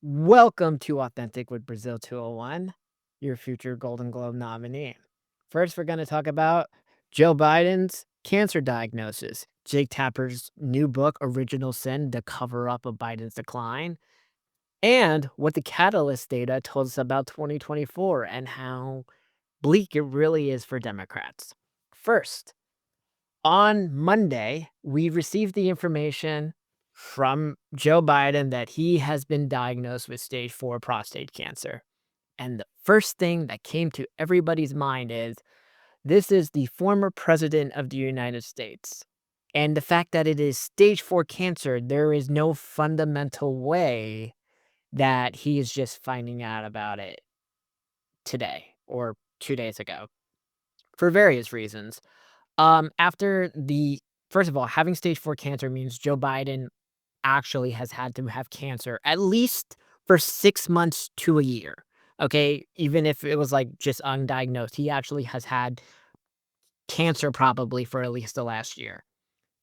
Welcome to Authentic with Brazil 201, your future Golden Globe nominee. First, we're going to talk about Joe Biden's cancer diagnosis, Jake Tapper's new book, Original Sin, The Cover Up of Biden's Decline, and what the Catalist data told us about 2024 and how bleak it really is for Democrats. First, on Monday, we received the information from Joe Biden that he has been diagnosed with stage 4 prostate cancer. And the first thing that came to everybody's mind is this is the former president of the United States. And the fact that it is stage 4 cancer, there is no fundamental way that he is just finding out about it today or 2 days ago for various reasons. After the First of all, having stage 4 cancer means Joe Biden actually has had to have cancer at least for 6 months to a year, okay? Even if it was, like, just undiagnosed, he actually has had cancer probably for at least the last year.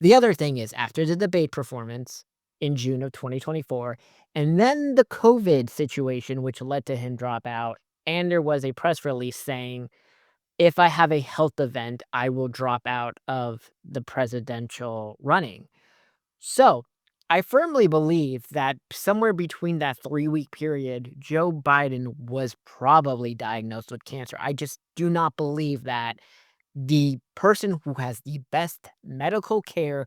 The other thing is after the debate performance in June of 2024, and then the COVID situation, which led to him drop out, and there was a press release saying if I have a health event, I will drop out of the presidential running. So, I firmly believe that somewhere between that 3-week period, Joe Biden was probably diagnosed with cancer. I just do not believe that the person who has the best medical care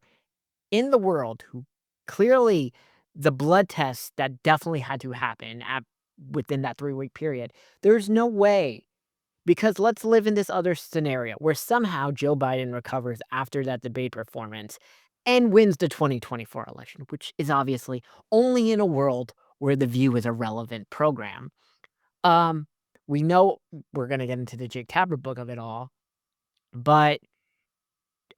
in the world, who clearly the blood tests that definitely had to happen within that 3-week period, there's no way because let's live in this other scenario where somehow Joe Biden recovers after that debate performance and wins the 2024 election, which is obviously only in a world where The View is a relevant program. Um, we know we're gonna get into the Jake Tapper book of it all, but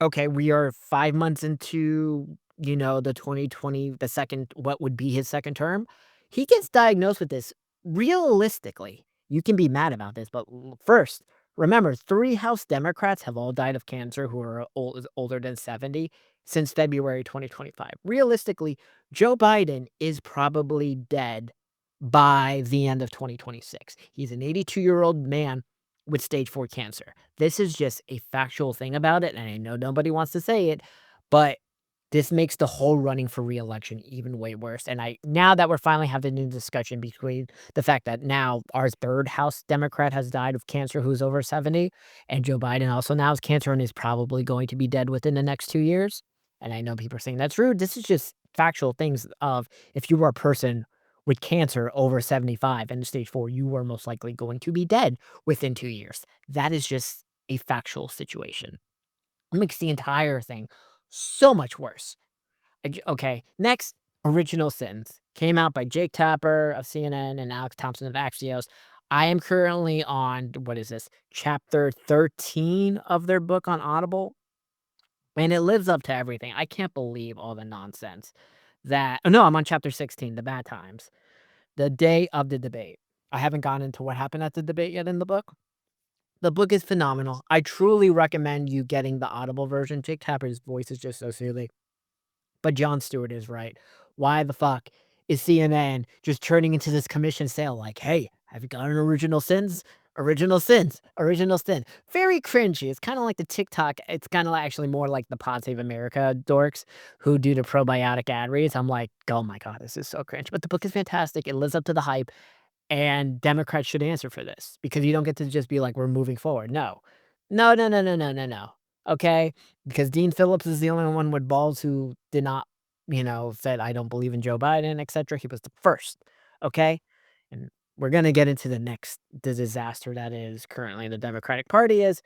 okay, we are 5 months into, the 2020 the second what would be his second term. He gets diagnosed with this. Realistically, you can be mad about this, but first, remember 3 House Democrats have all died of cancer who are older than 70 since February 2025. Realistically, Joe Biden is probably dead by the end of 2026. He's an 82-year-old man with stage 4 cancer. This is just a factual thing about it, and I know nobody wants to say it, but this makes the whole running for reelection even way worse. And now that we're finally having a discussion between the fact that now our third House Democrat has died of cancer who's over 70, and Joe Biden also now has cancer and is probably going to be dead within the next 2 years. And I know people are saying that's rude. This is just factual things of if you are a person with cancer over 75 and stage 4, you are most likely going to be dead within 2 years. That is just a factual situation. It makes the entire thing so much worse. Okay, next, Original Sins. Came out by Jake Tapper of CNN and Alex Thompson of Axios. I am currently on, what is this, chapter 13 of their book on Audible, and it lives up to everything. I can't believe all the nonsense that oh, no, I'm on chapter 16, The Bad Times, the day of the debate. I haven't gone into what happened at the debate yet in the book. The book is phenomenal. I truly recommend you getting the Audible version. Jake Tapper's voice is just so soothing. But Jon Stewart is right. Why the fuck is CNN just turning into this commission sale like, "Hey, have you got an Original Sins? Original Sins, Original Sin." Very cringy. It's kinda like the TikTok it's kinda actually more like the Pod Save America dorks who do the probiotic ad reads. I'm like, "Oh my god, this is so cringe." But the book is fantastic. It lives up to the hype. And Democrats should answer for this because you don't get to just be like, "We're moving forward." No. No, no, no, no, no, no, no. Okay? Because Dean Phillips is the only one with balls who did not, said, "I don't believe in Joe Biden," etcetera. He was the first. Okay? And we're gonna get into the disaster that is currently the Democratic Party is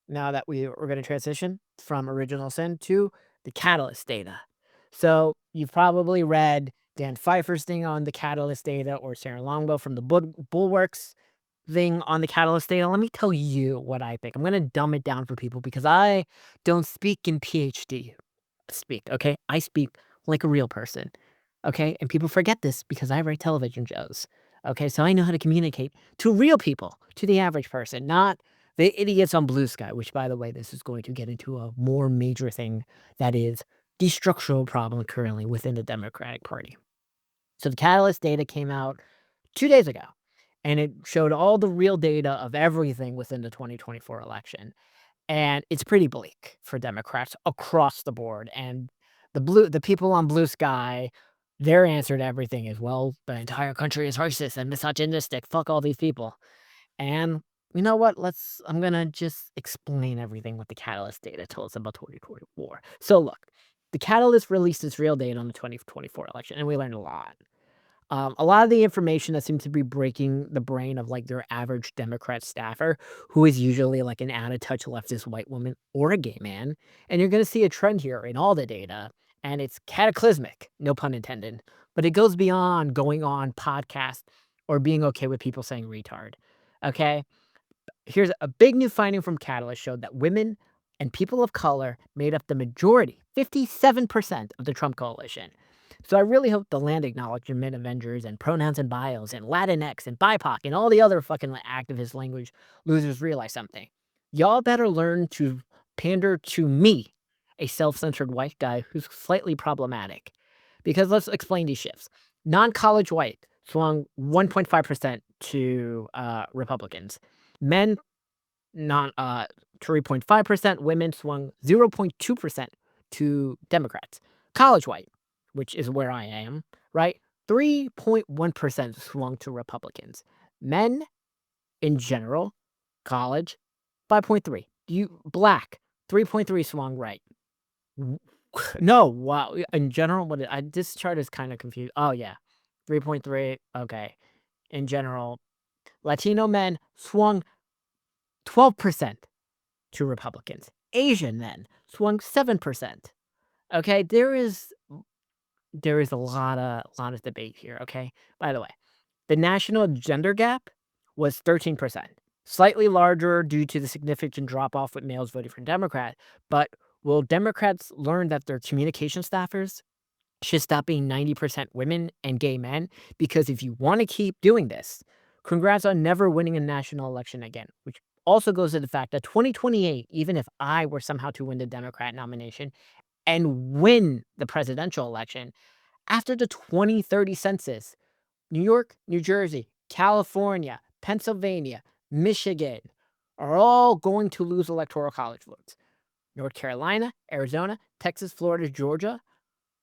now that we're gonna transition from Original Sin to the Catalyst data. So, you've probably read Dan Pfeiffer's thing on the Catalyst data or Sarah Longbow from the Bulwark's thing on the Catalyst data. Let me tell you what I think. I'm gonna dumb it down for people because I don't speak in PhD speak, okay? I speak like a real person, okay? And people forget this because I write television shows, okay? So I know how to communicate to real people, to the average person, not the idiots on Blue Sky, which, by the way, this is going to get into a more major thing that is the structural problem currently within the Democratic Party. So the Catalist data came out 2 days ago, and it showed all the real data of everything within the 2024 election. And it's pretty bleak for Democrats across the board. And the people on Blue Sky, their answer to everything is, well, the entire country is racist and misogynistic. Fuck all these people. And you know what? I'm gonna just explain everything what the Catalyst data told us about 2024. So look, the Catalyst released its real data on the 2024 election, and we learned a lot. A lot of the information that seems to be breaking the brain of like their average Democrat staffer, who is usually like an out of touch leftist white woman or a gay man. And you're going to see a trend here in all the data, and it's cataclysmic, no pun intended, but it goes beyond going on podcast or being okay with people saying retard. Okay. Here's a big new finding from Catalyst showed that women and people of color made up the majority, 57% of the Trump coalition. So I really hope the land acknowledgement Avengers and pronouns and bios and Latinx and BIPOC and all the other fucking activist language losers realize something. Y'all better learn to pander to me, a self-centered white guy who's slightly problematic. Because let's explain these shifts. Non-college white swung 1.5% to Republicans. Men, non 3.5%. Women swung 0.2% to Democrats. College white, which is where I am, right? 3.1% swung to Republicans. Men in general, college, 5.3. You black, 3.3 swung right. No, wow. In general, this chart is kind of confused. Oh yeah, 3.3. Okay. In general, Latino men swung 12% to Republicans. Asian men swung 7%. Okay, there is a lot of debate here, okay? By the way, the national gender gap was 13%, slightly larger due to the significant drop off with males voting for Democrat, but will Democrats learn that their communication staffers should stop being 90% women and gay men? Because if you want to keep doing this, congrats on never winning a national election again, which also goes to the fact that 2028, even if I were somehow to win the Democrat nomination and win the presidential election, after the 2030 census, New York, New Jersey, California, Pennsylvania, Michigan are all going to lose electoral college votes. North Carolina, Arizona, Texas, Florida, Georgia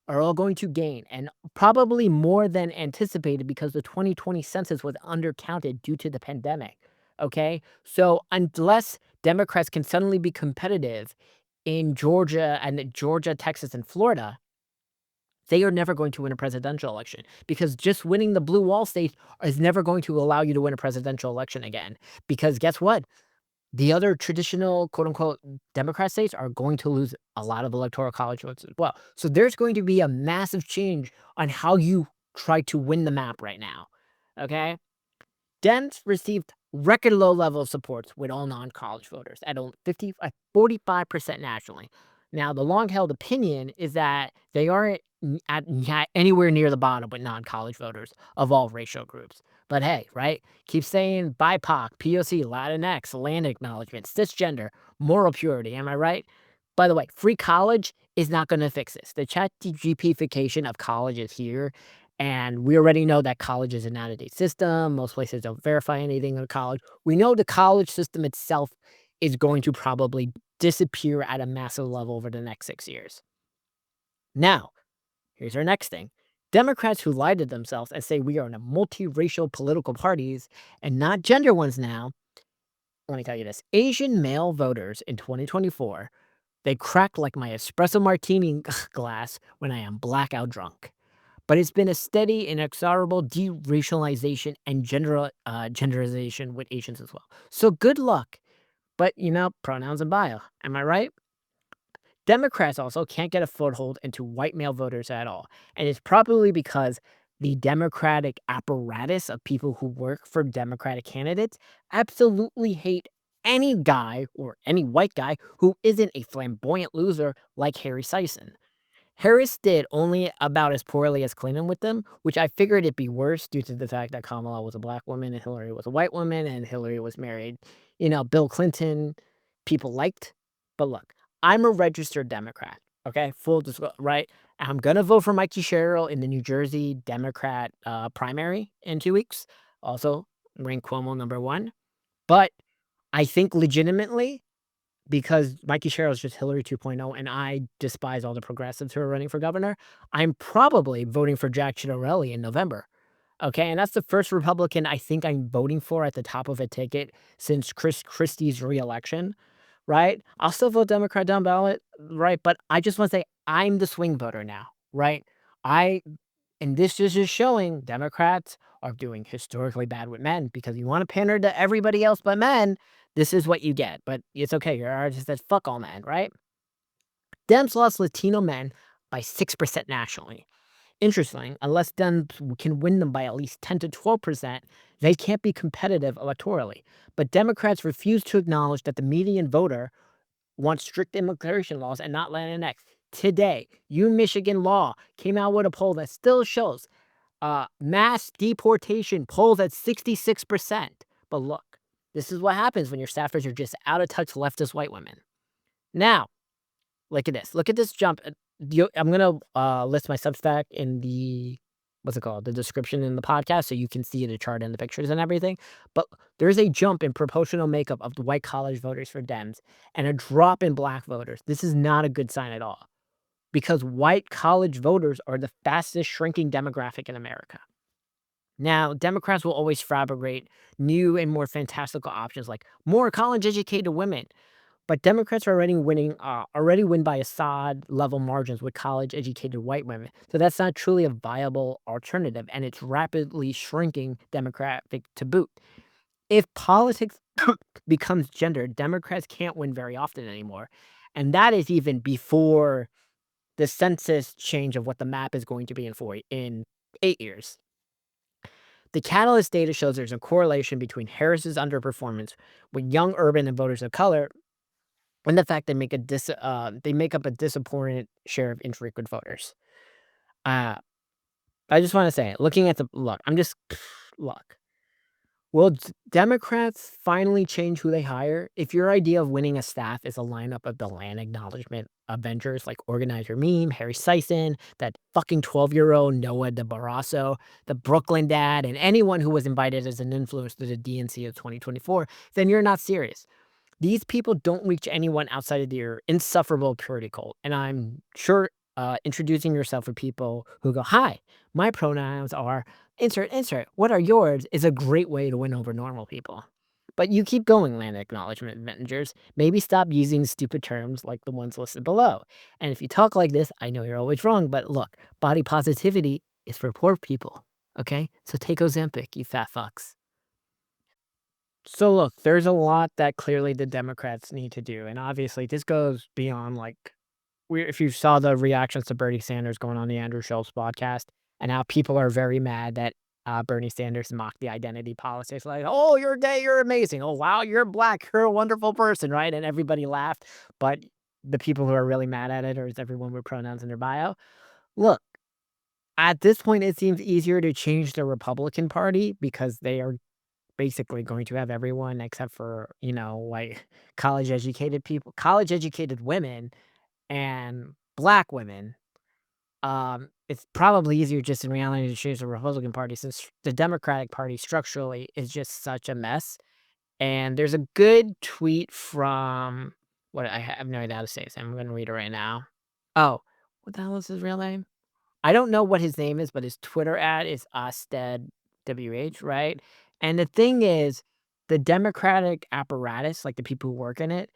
are all going to gain, and probably more than anticipated because the 2020 census was undercounted due to the pandemic. Okay, so unless Democrats can suddenly be competitive in Georgia, Texas, and Florida, they are never going to win a presidential election because just winning the blue wall states is never going to allow you to win a presidential election again. Because guess what? The other traditional, quote unquote, Democrat states are going to lose a lot of electoral college votes as well. So there's going to be a massive change on how you try to win the map right now. Okay. Dems received record low level of support with all non-college voters at only 45% nationally. Now, the long-held opinion is that they aren't anywhere near the bottom with non-college voters of all racial groups. But hey, right? Keep saying BIPOC, POC, Latinx, land acknowledgement, cisgender, moral purity. Am I right? By the way, free college is not going to fix this. The chat GPification of college is here. And we already know that college is an out-of-date system. Most places don't verify anything in college. We know the college system itself is going to probably disappear at a massive level over the next 6 years. Now, here's our next thing. Democrats who lie to themselves and say we are in a multiracial political parties and not gender ones now. Let me tell you this. Asian male voters in 2024, they crack like my espresso martini glass when I am blackout drunk. But it's been a steady, inexorable deracialization and genderization with Asians as well. So good luck. But, pronouns and bio. Am I right? Democrats also can't get a foothold into white male voters at all. And it's probably because the Democratic apparatus of people who work for Democratic candidates absolutely hate any guy or any white guy who isn't a flamboyant loser like Harry Sison. Harris did only about as poorly as Clinton with them, which I figured it'd be worse due to the fact that Kamala was a black woman and Hillary was a white woman and Hillary was married. Bill Clinton, people liked. But look, I'm a registered Democrat. Okay, full disclosure, right? I'm gonna vote for Mikey Sherrill in the New Jersey Democrat primary in 2 weeks. Also, rank Cuomo #1. But I think legitimately, because Mikey Sherrill is just Hillary 2.0, and I despise all the progressives who are running for governor, I'm probably voting for Jack Ciattarelli in November. Okay, and that's the first Republican I think I'm voting for at the top of a ticket since Chris Christie's reelection, right? I'll still vote Democrat down ballot, right? But I just want to say I'm the swing voter now, right? I and this is just showing Democrats are doing historically bad with men because you want to pander to everybody else but men. This is what you get, but it's okay. Your artist says fuck all men, right? Dems lost Latino men by 6% nationally. Interesting, unless Dems can win them by at least 10 to 12%, they can't be competitive electorally. But Democrats refuse to acknowledge that the median voter wants strict immigration laws and not Latinx. Today, Michigan law came out with a poll that still shows mass deportation polls at 66%. But look, this is what happens when your staffers are just out of touch leftist white women. Now, look at this. Look at this jump. I'm gonna list my Substack in the what's it called? The description in the podcast, so you can see the chart and the pictures and everything. But there's a jump in proportional makeup of the white college voters for Dems and a drop in black voters. This is not a good sign at all because white college voters are the fastest shrinking demographic in America. Now, Democrats will always fabricate new and more fantastical options like more college educated women, but Democrats are already win by Assad level margins with college educated white women. So that's not truly a viable alternative, and it's rapidly shrinking Democratic to boot. If politics becomes gendered, Democrats can't win very often anymore. And that is even before the census change of what the map is going to be in 8 years. The Catalist data shows there's a correlation between Harris's underperformance with young urban and voters of color and the fact they make up a disproportionate share of infrequent voters. Uh, I just wanna say, looking at the look, I'm just look. Will Democrats finally change who they hire? If your idea of winning a staff is a lineup of the land acknowledgement Avengers like Organizer Meme, Harry Sison, that fucking 12-year-old Noah DeBarrasso, the Brooklyn dad, and anyone who was invited as an influence to the DNC of 2024, then you're not serious. These people don't reach anyone outside of your insufferable purity cult, and I'm sure, introducing yourself with people who go, "Hi, my pronouns are insert, what are yours?" is a great way to win over normal people. But you keep going, land acknowledgement Avengers. Maybe stop using stupid terms like the ones listed below. And if you talk like this, I know you're always wrong, but look, body positivity is for poor people, okay? So take Ozempic, you fat fucks. So look, there's a lot that clearly the Democrats need to do, and obviously this goes beyond like we if you saw the reactions to Bernie Sanders going on the Andrew Schultz podcast and how people are very mad that Bernie Sanders mocked the identity politics, like, "Oh, you're gay, you're amazing. Oh, wow, you're black, you're a wonderful person," right? And everybody laughed, but the people who are really mad at it or is everyone with pronouns in their bio. Look, at this point, it seems easier to change the Republican Party because they are basically going to have everyone except for, like college educated women and black women. It's probably easier just in reality to choose the Republican Party since the Democratic Party structurally is just such a mess. And there's a good tweet from what I have no idea how to say this. I'm going to read it right now. Oh, what the hell is his real name? I don't know what his name is, but his Twitter ad is Osted WH, right? And the thing is, the Democratic apparatus, like the people who work in it,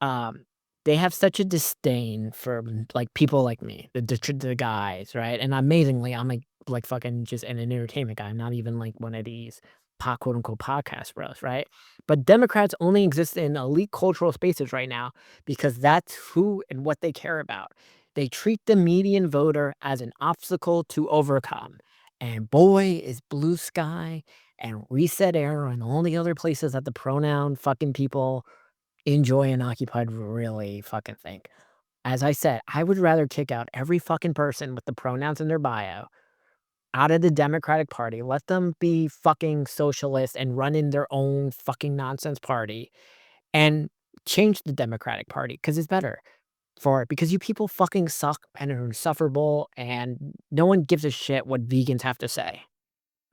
um, they have such a disdain for, like, people like me, the guys, right? And amazingly, I'm, like, fucking just an entertainment guy. I'm not even, like, one of these quote, unquote, "podcast bros," right? But Democrats only exist in elite cultural spaces right now because that's who and what they care about. They treat the median voter as an obstacle to overcome. And boy, is Blue Sky and Reset Era and all the other places that the pronoun fucking people enjoy and occupied really fucking think. As I said, I would rather kick out every fucking person with the pronouns in their bio out of the Democratic Party, let them be fucking socialists and run in their own fucking nonsense party and change the Democratic Party because it's better. for it because you people fucking suck and are insufferable, and no one gives a shit what vegans have to say.